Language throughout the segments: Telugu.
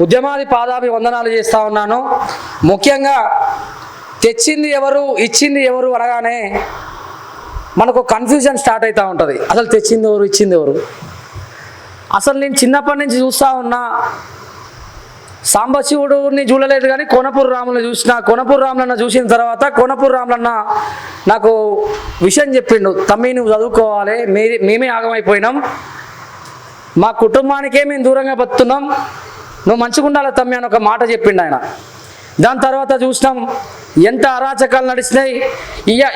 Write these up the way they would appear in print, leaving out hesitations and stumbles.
ఉద్యమాది పాదాభి వందనాలు చేస్తూ ఉన్నాను. ముఖ్యంగా తెచ్చింది ఎవరు ఇచ్చింది ఎవరు అనగానే మనకు కన్ఫ్యూజన్ స్టార్ట్ అవుతూ ఉంటుంది. అసలు తెచ్చింది ఎవరు ఇచ్చింది ఎవరు. అసలు నేను చిన్నప్పటి నుంచి చూస్తూ ఉన్నా, సాంబశివుడిని చూడలేదు కానీ కోనపూర్ రాములను చూసిన. కోనపూర్ రాములన్న చూసిన తర్వాత కోనపూర్ రాములన్న నాకు విషయం చెప్పిండు, తమ్మి నువ్వు చదువుకోవాలి, మేమే ఆగమైపోయినాం, మా కుటుంబానికే మేము దూరంగా బతున్నాం, నువ్వు మంచిగా ఉండాలి తమ్మి అని ఒక మాట చెప్పిండు ఆయన. దాని తర్వాత చూసినాం ఎంత అరాచకాలు నడిచినాయి.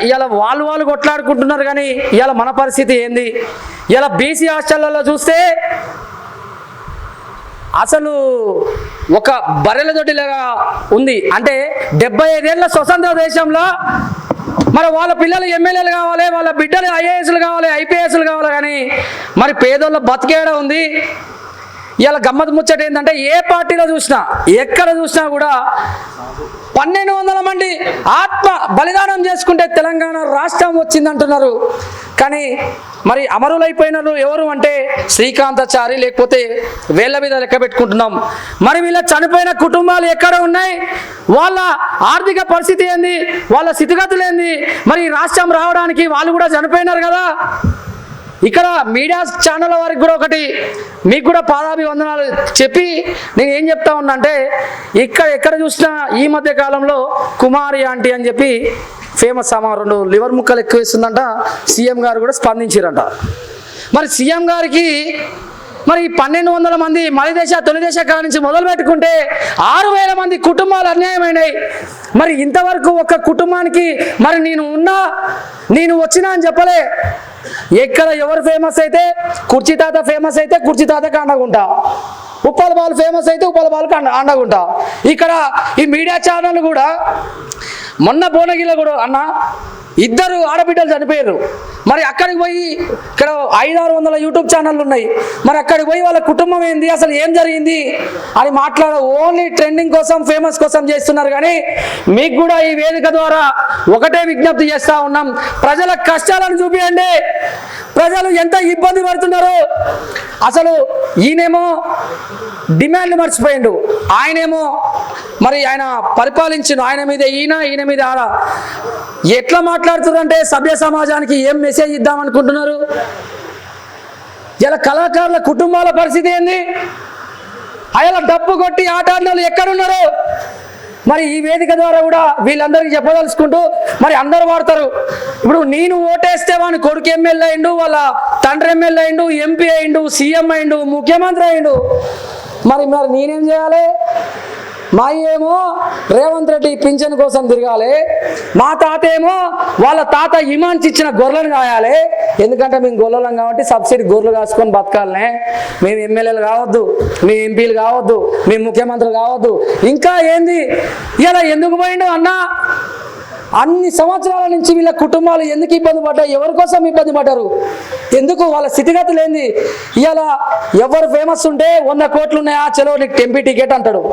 ఇవాళ వాళ్ళు కొట్లాడుకుంటున్నారు కానీ ఇవాళ మన పరిస్థితి ఏంది. ఇలా బీసీ హాస్టళ్లలో చూస్తే అసలు ఒక బర్రెల దొడ్డిలాగా ఉంది. అంటే 75 ఏళ్ళ స్వతంత్ర దేశంలో మరి వాళ్ళ పిల్లలు ఎమ్మెల్యేలు కావాలి, వాళ్ళ బిడ్డలు ఐఏఎస్లు కావాలి, ఐపీఎస్లు కావాలి, కానీ మరి పేదోళ్ళ బతికేడా ఉంది. ఇలా గమ్మత్ ముచ్చట ఏంటంటే ఏ పార్టీలో చూసినా ఎక్కడ చూసినా కూడా 1200 మంది ఆత్మ బలిదానం చేసుకుంటే తెలంగాణ రాష్ట్రం వచ్చిందంటున్నారు. కానీ మరి అమరులైపోయినారు ఎవరు అంటే శ్రీకాంతాచారి, లేకపోతే వేళ్ల మీద లెక్క పెట్టుకుంటున్నాం. మరి వీళ్ళ చనిపోయిన కుటుంబాలు ఎక్కడ ఉన్నాయి, వాళ్ళ ఆర్థిక పరిస్థితి ఏంది, వాళ్ళ స్థితిగతులు ఏంది. మరి రాష్ట్రం రావడానికి వాళ్ళు కూడా చనిపోయినారు కదా. ఇక్కడ మీడియా ఛానల్ వారికి కూడా ఒకటి మీకు కూడా పాదాభివందనాలు చెప్పి నేను ఏం చెప్తా ఉన్నా అంటే, ఎక్కడ చూసినా ఈ మధ్య కాలంలో కుమారి ఆంటీ అని చెప్పి ఫేమస్ అమ్మ 2 లివర్ ముక్కలు ఎక్కువ వేస్తుందంట. సీఎం గారు కూడా స్పందించారంట. మరి సీఎం గారికి మరి 1200 మంది మలిదేశ తొలిదేశ కాడ నుంచి మొదలు పెట్టుకుంటే 6000 మంది కుటుంబాలు అన్యాయమైనాయి. మరి ఇంతవరకు ఒక కుటుంబానికి మరి నేను వచ్చినా అని చెప్పలే. ఎక్కడ ఎవరు ఫేమస్ అయితే కుర్చీ తాత ఫేమస్ అయితే కుర్చీ తాతకు అండగుంటా, ఉప్పల బాలు ఫేమస్ అయితే ఉప్పల బాలుకు అండగుంటా. ఇక్కడ ఈ మీడియా ఛానల్ కూడా మొన్న భువనగిరిలో కూడా అన్న 2 ఆడబిడ్డలు చనిపోయారు. మరి అక్కడికి పోయి ఇక్కడ 500-600 యూట్యూబ్ ఛానళ్ళు ఉన్నాయి. మరి అక్కడికి పోయి వాళ్ళ కుటుంబం ఏంది, అసలు ఏం జరిగింది అని ఓన్లీ ట్రెండింగ్ కోసం ఫేమస్ కోసం చేస్తున్నారు. కానీ మీకు కూడా ఈ వేదిక ద్వారా ఒకటే విజ్ఞప్తి చేస్తూ ఉన్నాం, ప్రజల కష్టాలను చూపియండి. ప్రజలు ఎంత ఇబ్బంది పడుతున్నారు. అసలు ఈయనేమో డిమాండ్లు మర్చిపోయిండు, ఆయనేమో మరి ఆయన పరిపాలించిండు, ఆయన మీద ఈయన మీద ఆడ. ఎట్లా మాట్లాడుతున్నారంటే సభ్య సమాజానికి ఏం మెసేజ్ ఇద్దామనుకుంటున్నారు. ఇలా కళాకారుల కుటుంబాల పరిస్థితి ఏంది, అలా డబ్బు కొట్టి ఆట ఆడిన ఎక్కడున్నారు. మరి ఈ వేదిక ద్వారా కూడా వీళ్ళందరికీ చెప్పదలుచుకుంటూ మరి అందరూ వాడతారు. ఇప్పుడు నేను ఓటేస్తే వాని కొడుకు ఎమ్మెల్యే అయిండు, వాళ్ళ తండ్రి ఎమ్మెల్యే అయిండు, ఎంపీ అయిండు, సీఎం అయిండు, ముఖ్యమంత్రి అయిండు. మరి నేనేం చేయాలి. మా ఏమో రేవంత్ రెడ్డి పింఛన్ కోసం తిరగాలి, మా తాత ఏమో వాళ్ళ తాత ఇమాన్స్ ఇచ్చిన గొర్రెలను కాయాలి. ఎందుకంటే మేము గొర్రెలం కాబట్టి సబ్సిడీ గొర్రెలు కాసుకొని బతకాలనే. మేము ఎమ్మెల్యేలు కావద్దు, మేము ఎంపీలు కావద్దు, మేము ముఖ్యమంత్రులు కావద్దు. ఇంకా ఏంది ఇలా ఎందుకు పోయిండు అన్నా. అన్ని సంవత్సరాల నుంచి వీళ్ళ కుటుంబాలు ఎందుకు ఇబ్బంది పడ్డాయి, ఎవరి కోసం ఇబ్బంది పడ్డారు, ఎందుకు వాళ్ళ స్థితిగతులు ఏంది. ఇలా ఎవరు ఫేమస్ ఉంటే 100 కోట్లు ఉన్నాయా, చలో నీకు ఎంపీ టికెట్ అంటాడు.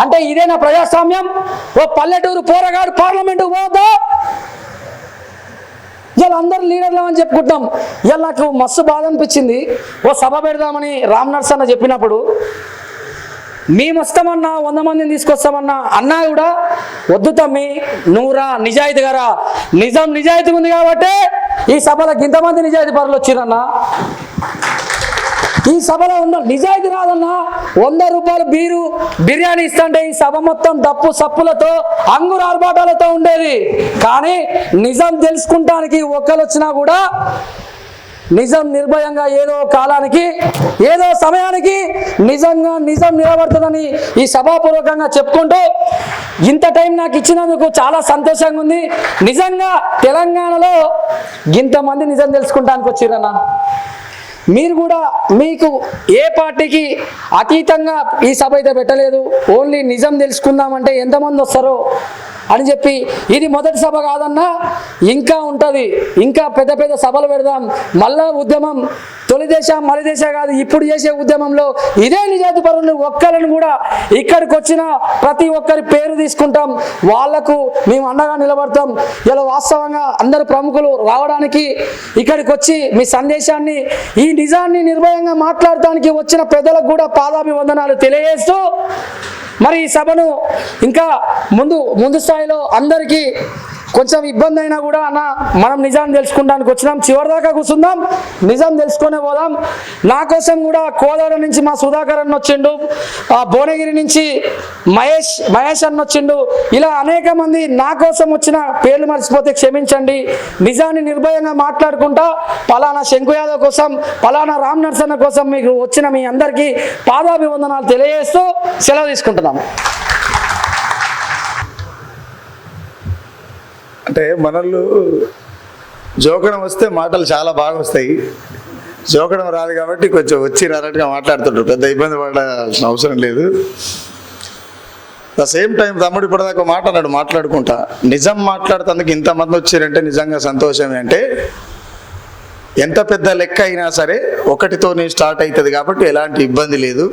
అంటే ఇదేనా ప్రజాస్వామ్యం. ఓ పల్లెటూరు పోరగాడు పార్లమెంటు పోదా, ఇలా అందరు లీడర్లు అని చెప్పుకుంటాం. ఇలా నాకు మస్తు బాధ అనిపించింది. ఓ సభ పెడదామని రామ్ నర్సన్న చెప్పినప్పుడు మేము వస్తామన్నా 100 మందిని తీసుకొస్తామన్నా అన్నా కూడా వద్దు తమ్మి నువ్వురా, నిజాయితీగా రా, నిజాయితీ ఉంది కాబట్టి ఈ సభలకు ఇంతమంది నిజాయితీ పరులు వచ్చిరన్నా. ఈ సభలో ఉన్న నిజాయితీ రాదన్నా. 100 రూపాయలు బిర్యానీ ఇస్తుంటే ఈ సభ మొత్తం డప్పు సప్పులతో అంగుర ఆర్భాటాలతో ఉండేది. కానీ నిజం తెలుసుకుంటానికి ఒక్కరు వచ్చినా కూడా నిజం నిర్భయంగా ఏదో కాలానికి ఏదో సమయానికి నిజం నిలబడుతుందని ఈ సభాపూర్వకంగా చెప్పుకుంటూ ఇంత టైం నాకు ఇచ్చినందుకు చాలా సంతోషంగా ఉంది. నిజంగా తెలంగాణలో ఇంతమంది నిజం తెలుసుకుంటానికి వచ్చిరన్నా. మీరు కూడా మీకు ఏ పార్టీకి అతీతంగా ఈ సభ అయితే పెట్టలేదు, ఓన్లీ నిజం తెలుసుకుందామంటే ఎంతమంది వస్తారో అని చెప్పి ఇది మొదటి సభ కాదన్నా, ఇంకా ఉంటుంది, ఇంకా పెద్ద సభలు పెడదాం, మళ్ళా ఉద్యమం తొలి దేశ మలి దేశ కాదు, ఇప్పుడు చేసే ఉద్యమంలో ఇదే నిజాయితీ పరులు ఒక్కరిని కూడా ఇక్కడికి వచ్చిన ప్రతి ఒక్కరి పేరు తీసుకుంటాం, వాళ్లకు మేము అండగా నిలబడతాం. ఇలా వాస్తవంగా అందరు ప్రముఖులు రావడానికి ఇక్కడికి వచ్చి మీ సందేశాన్ని, ఈ నిజాన్ని నిర్భయంగా మాట్లాడటానికి వచ్చిన పెద్దలకు కూడా పాదాభివందనాలు తెలియజేస్తూ, మరి ఈ సభను ఇంకా ముందు స్థాయిలో అందరికీ కొంచెం ఇబ్బంది అయినా కూడా అన్న మనం నిజాన్ని తెలుసుకుంటానికి వచ్చినాం, చివరిదాకా కూర్చుందాం, నిజం తెలుసుకునే పోదాం. నా కోసం కూడా కోదాడ నుంచి మా సుధాకర్ అన్న వచ్చిండు, భువనగిరి నుంచి మహేష్ అన్న వచ్చిండు, ఇలా అనేక మంది నా కోసం వచ్చిన పేర్లు మర్చిపోతే క్షమించండి. నిజాన్ని నిర్భయంగా మాట్లాడుకుంటా పలానా శంకు యాదవ్ కోసం, పలానా రామ్ నర్సన్న కోసం మీకు వచ్చిన మీ అందరికీ పాదాభివందనాలు తెలియజేస్తూ సెలవు తీసుకుంటున్నాము. అంటే మనల్ని జోకడం వస్తే మాటలు చాలా బాగా వస్తాయి, జోకడం రాదు కాబట్టి కొంచెం వచ్చి రానట్టుగా మాట్లాడుతుంటారు, పెద్ద ఇబ్బంది పడాల్సిన అవసరం లేదు. ద సేమ్ టైం తమ్ముడు ఇప్పటిదాకా మాట అన్నాడు, మాట్లాడుకుంటా నిజం మాట్లాడుతందుకు ఇంతమంది వచ్చారంటే నిజంగా సంతోషమే. అంటే ఎంత పెద్ద లెక్క అయినా సరే ఒకటితోనే స్టార్ట్ అవుతుంది కాబట్టి ఎలాంటి ఇబ్బంది లేదు.